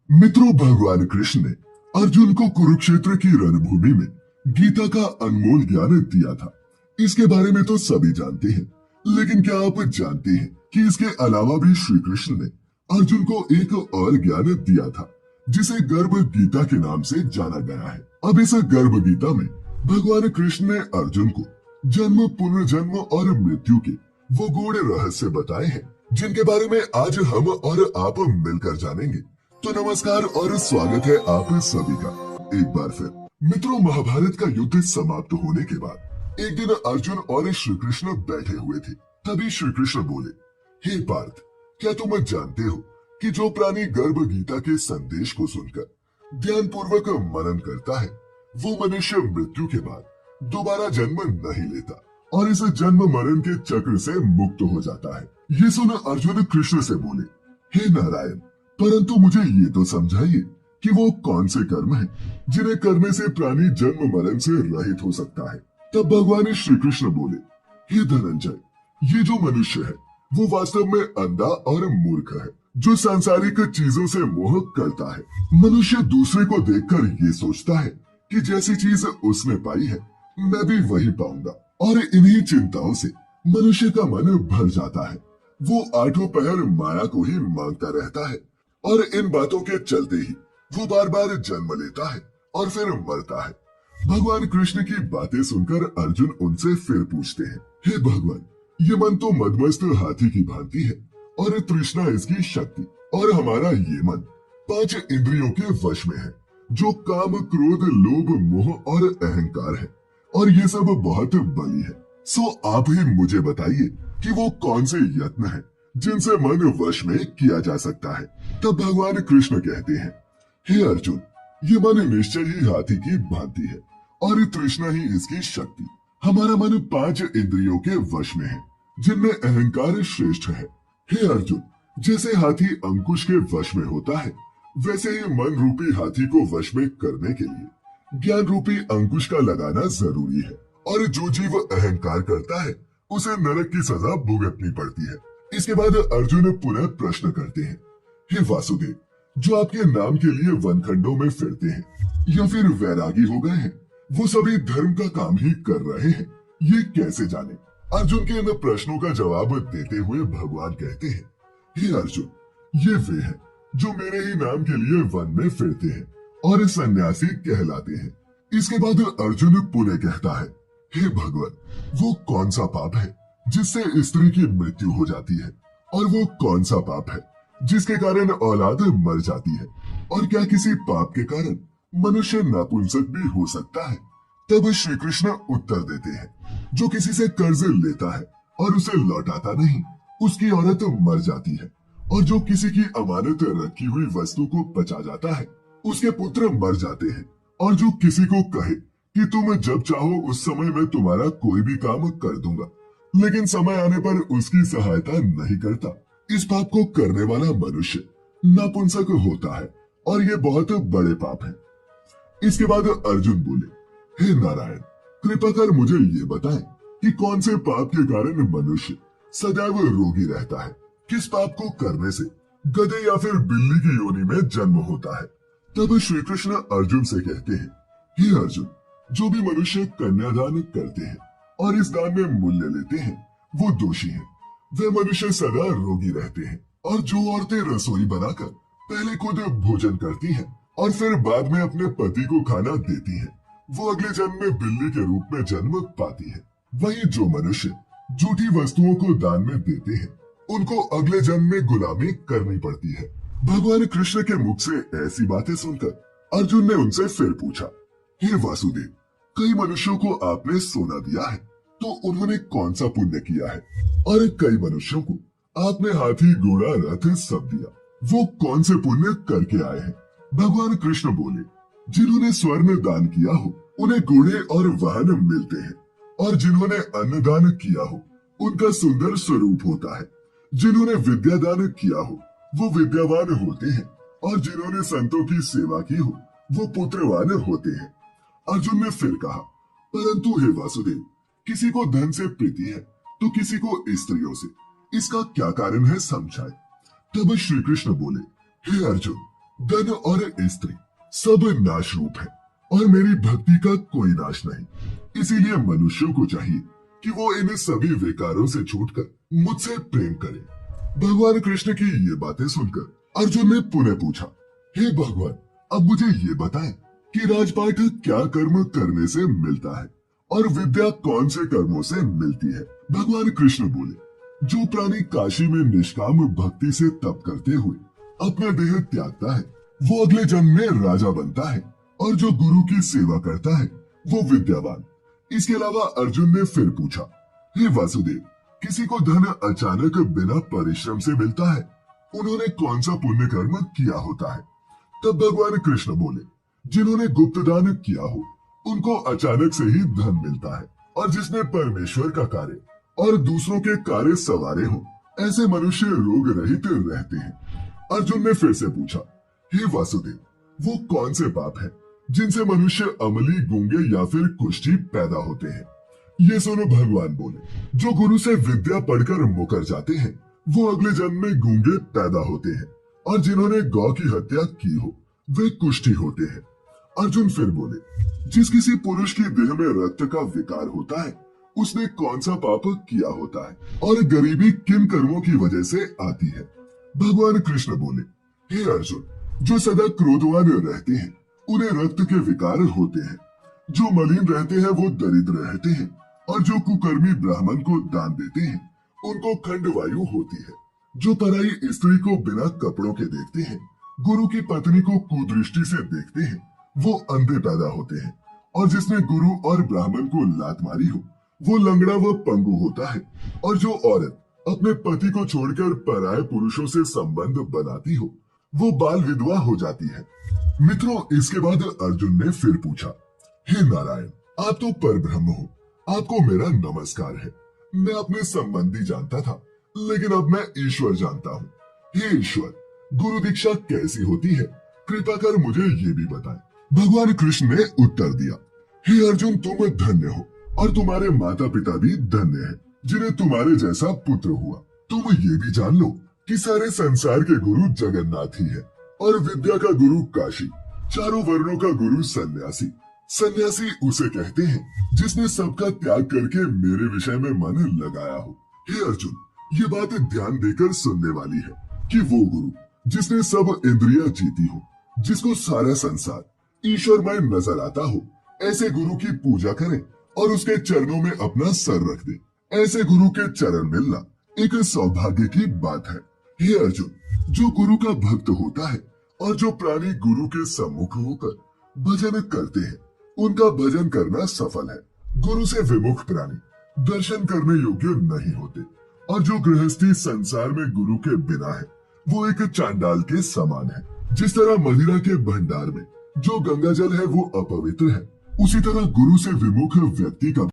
मित्रों, भगवान कृष्ण ने अर्जुन को कुरुक्षेत्र की रणभूमि में गीता का अनमोल ज्ञान दिया था। इसके बारे में तो सभी जानते हैं, लेकिन क्या आप जानते हैं कि इसके अलावा भी श्री कृष्ण ने अर्जुन को एक और ज्ञान दिया था, जिसे गर्भ गीता के नाम से जाना गया है। अब इस गर्भ गीता में भगवान कृष्ण ने अर्जुन को जन्म, पुनर्जन्म और मृत्यु के वो गूढ़ रहस्य बताए हैं, जिनके बारे में आज हम और आप मिलकर जानेंगे। तो नमस्कार और स्वागत है आप सभी का एक बार फिर। मित्रों, महाभारत का युद्ध समाप्त होने के बाद एक दिन अर्जुन और श्री कृष्ण बैठे हुए थे। तभी श्री कृष्ण बोले, हे पार्थ, क्या तुम जानते हो कि जो प्राणी गर्भ गीता के संदेश को सुनकर ध्यान पूर्वक मनन करता है, वो मनुष्य मृत्यु के बाद दोबारा जन्म नहीं लेता और इस जन्म मरण के चक्र से मुक्त हो जाता है। ये सुन अर्जुन कृष्ण से बोले, हे नारायण, परंतु मुझे ये तो समझाइए कि वो कौन से कर्म हैं जिन्हें करने से प्राणी जन्म मरण से रहित हो सकता है। तब भगवान श्री कृष्ण बोले, हे धनंजय, ये जो मनुष्य है वो वास्तव में अंधा और मूर्ख है, जो सांसारिक चीजों से मोह करता है। मनुष्य दूसरे को देखकर ये सोचता है कि जैसी चीज उसने पाई है मैं भी वही पाऊंगा, और इन्हीं चिंताओं से मनुष्य का मन भर जाता है। वो आठों पहर माया को ही मांगता रहता है और इन बातों के चलते ही वो बार बार जन्म लेता है और फिर मरता है। भगवान कृष्ण की बातें सुनकर अर्जुन उनसे फिर पूछते हैं, हे भगवान, ये मन तो मदमस्त हाथी की भांति है और तृष्णा इसकी शक्ति, और हमारा ये मन 5 इंद्रियों के वश में है, जो काम, क्रोध, लोभ, मोह और अहंकार है, और ये सब बहुत बली है। सो आप ही मुझे बताइए कि वो कौन से यत्न है जिनसे मन वश में किया जा सकता है। तब भगवान कृष्ण कहते हैं, हे अर्जुन, ये मन निश्चय ही हाथी की भांति है और तृष्णा ही इसकी शक्ति। हमारा मन 5 इंद्रियों के वश में है, जिनमें अहंकार श्रेष्ठ है। हे अर्जुन, जैसे हाथी अंकुश के वश में होता है, वैसे ही मन रूपी हाथी को वश में करने के लिए ज्ञान रूपी अंकुश का लगाना जरूरी है, और जो जीव अहंकार करता है उसे नरक की सजा भुगतनी पड़ती है। इसके बाद अर्जुन पुनः प्रश्न करते हैं, हे वासुदेव, जो आपके नाम के लिए वनखंडों में फिरते हैं या फिर वैरागी हो गए हैं, वो सभी धर्म का काम ही कर रहे हैं, ये कैसे जाने? अर्जुन के इन प्रश्नों का जवाब देते हुए भगवान कहते हैं, हे अर्जुन, ये वे हैं जो मेरे ही नाम के लिए वन में फिरते हैं और सन्यासी कहलाते हैं। इसके बाद अर्जुन पुनः कहता है, हे भगवान, वो कौन सा पाप है जिससे स्त्री की मृत्यु हो जाती है, और वो कौन सा पाप है जिसके कारण औलाद मर जाती है, और क्या किसी पाप के कारण मनुष्य नापुंसक भी हो सकता है? तब श्री कृष्ण उत्तर देते हैं, जो किसी से कर्ज लेता है और उसे लौटाता नहीं, उसकी औरत मर जाती है, और जो किसी की अमानत रखी हुई वस्तु को बचा जाता है, उसके पुत्र मर जाते हैं, और जो किसी को कहे कि तुम जब चाहो उस समय मैं तुम्हारा कोई भी काम कर दूंगा, लेकिन समय आने पर उसकी सहायता नहीं करता, इस पाप को करने वाला मनुष्य नापुंसक होता है, और ये बहुत बड़े पाप है। इसके बाद अर्जुन बोले, हे नारायण, कृपा कर मुझे ये बताएं कि कौन से पाप के कारण मनुष्य सदैव रोगी रहता है? किस पाप को करने से गधे या फिर बिल्ली की योनि में जन्म होता है? तब श्री कृष्ण अर्जुन से कहते हैं, हे अर्जुन, जो भी मनुष्य कन्यादान करते हैं और इस दान में मूल्य लेते हैं, वो दोषी हैं। वे मनुष्य सदा रोगी रहते हैं। और जो औरतें रसोई बनाकर पहले खुद भोजन करती हैं और फिर बाद में अपने पति को खाना देती हैं, वो अगले जन्म में बिल्ली के रूप में जन्म पाती है। वहीं जो मनुष्य झूठी वस्तुओं को दान में देते हैं, उनको अगले जन्म में गुलामी करनी पड़ती है। भगवान कृष्ण के मुख से ऐसी बातें सुनकर अर्जुन ने उनसे फिर पूछा, हे वासुदेव, कई मनुष्यों को आपने सोना दिया है, तो उन्होंने कौन सा पुण्य किया है? और कई मनुष्यों को आपने हाथी, घोड़ा, रथ सब दिया, वो कौन से पुण्य करके आए हैं? भगवान कृष्ण बोले, जिन्होंने स्वर्ण दान किया हो उन्हें घोड़े और वाहन मिलते हैं, और जिन्होंने अन्न दान किया हो उनका सुंदर स्वरूप होता है। जिन्होंने विद्या दान किया हो वो विद्यावान होते हैं, और जिन्होंने संतों की सेवा की हो वो पुत्रवान होते हैं। अर्जुन ने फिर कहा, परंतु हे वासुदेव, किसी को धन से प्रीति है तो किसी को स्त्रियों से, इसका क्या कारण है समझाए। तब श्री कृष्ण बोले, हे अर्जुन, धन और स्त्री सब नाश रूप है और मेरी भक्ति का कोई नाश नहीं। इसीलिए मनुष्यों को चाहिए कि वो इन सभी विकारों से छूटकर मुझसे प्रेम करे। भगवान कृष्ण की ये बातें सुनकर अर्जुन ने पुनः पूछा, हे भगवान, अब मुझे ये बताएं कि राजपाट क्या कर्म करने से मिलता है और विद्या कौन से कर्मों से मिलती है। भगवान कृष्ण बोले, जो प्राणी काशी में निष्काम भक्ति से तप करते हुए अपना देह त्यागता है वो अगले जन्म में राजा बनता है, और जो गुरु की सेवा करता है वो विद्यावान। इसके अलावा अर्जुन ने फिर पूछा, हे वासुदेव, किसी को धन अचानक बिना परिश्रम से मिलता है, उन्होंने कौन सा पुण्य कर्म किया होता है। तब भगवान कृष्ण बोले, जिन्होंने गुप्त दान किया हो उनको अचानक से ही धन मिलता है, और जिसने परमेश्वर का कार्य और दूसरों के कार्य सवारे हो ऐसे मनुष्य रोग रहित रहते हैं। अर्जुन ने फिर से पूछा, हे वासुदेव, वो कौन से पाप है जिनसे मनुष्य अमली, गूंगे या फिर कुष्ठी पैदा होते हैं। ये सुनो भगवान बोले, जो गुरु से विद्या पढ़कर मुकर जाते हैं वो अगले जन्म में गूंगे पैदा होते हैं, और जिन्होंने गौ की हत्या की हो वे कुष्ठी होते हैं। अर्जुन फिर बोले, जिस किसी पुरुष की देह में रक्त का विकार होता है उसने कौन सा पाप किया होता है, और गरीबी किन कर्मों की वजह से आती है। भगवान कृष्ण बोले, हे अर्जुन, जो सदा क्रोधवान रहते हैं उन्हें रक्त के विकार होते हैं, जो मलिन रहते हैं वो दरिद्र रहते हैं, और जो कुकर्मी ब्राह्मण को दान देते हैं उनको खंडवायु होती है, जो पराई स्त्री को बिना कपड़ों के देखते हैं, गुरु की पत्नी को कुदृष्टि से देखते हैं, वो अंधे पैदा होते हैं, और जिसने गुरु और ब्राह्मण को लात मारी हो वो लंगड़ा व पंगु होता है, और जो औरत अपने पति को छोड़कर पराये पुरुषों से संबंध बनाती हो वो बाल विधवा हो जाती है। मित्रों, इसके बाद अर्जुन ने फिर पूछा, हे नारायण, आप तो परब्रह्म हो, आपको मेरा नमस्कार है। मैं अपने संबंधी जानता था लेकिन अब मैं ईश्वर जानता हूँ। हे ईश्वर, गुरु दीक्षा कैसी होती है, कृपा कर मुझे ये भी बताएं। भगवान कृष्ण ने उत्तर दिया, हे अर्जुन, तुम धन्य हो और तुम्हारे माता पिता भी धन्य हैं जिन्हें तुम्हारे जैसा पुत्र हुआ। तुम ये भी जान लो कि सारे संसार के गुरु जगन्नाथ ही है, और विद्या का गुरु काशी, चारों वर्णों का गुरु सन्यासी। सन्यासी उसे कहते हैं जिसने सबका त्याग करके मेरे विषय में मन लगाया हो। हे अर्जुन, ये बात ध्यान देकर सुनने वाली है कि वो गुरु जिसने सब इंद्रियां जीती हो, जिसको सारा संसार ईश्वरमय नजर आता हो, ऐसे गुरु की पूजा करें और उसके चरणों में अपना सर रख दे। ऐसे गुरु के चरण मिलना एक सौभाग्य की बात है। हे अर्जुन, जो गुरु का भक्त होता है और जो प्राणी गुरु के सम्मुख होकर भजन करते हैं उनका भजन करना सफल है। गुरु से विमुख प्राणी दर्शन करने योग्य नहीं होते, और जो गृहस्थी संसार में गुरु के बिना है वो एक चांडाल के समान है। जिस तरह मदिरा के भंडार में जो गंगा जल है वो अपवित्र है, उसी तरह गुरु से विमुख व्यक्ति का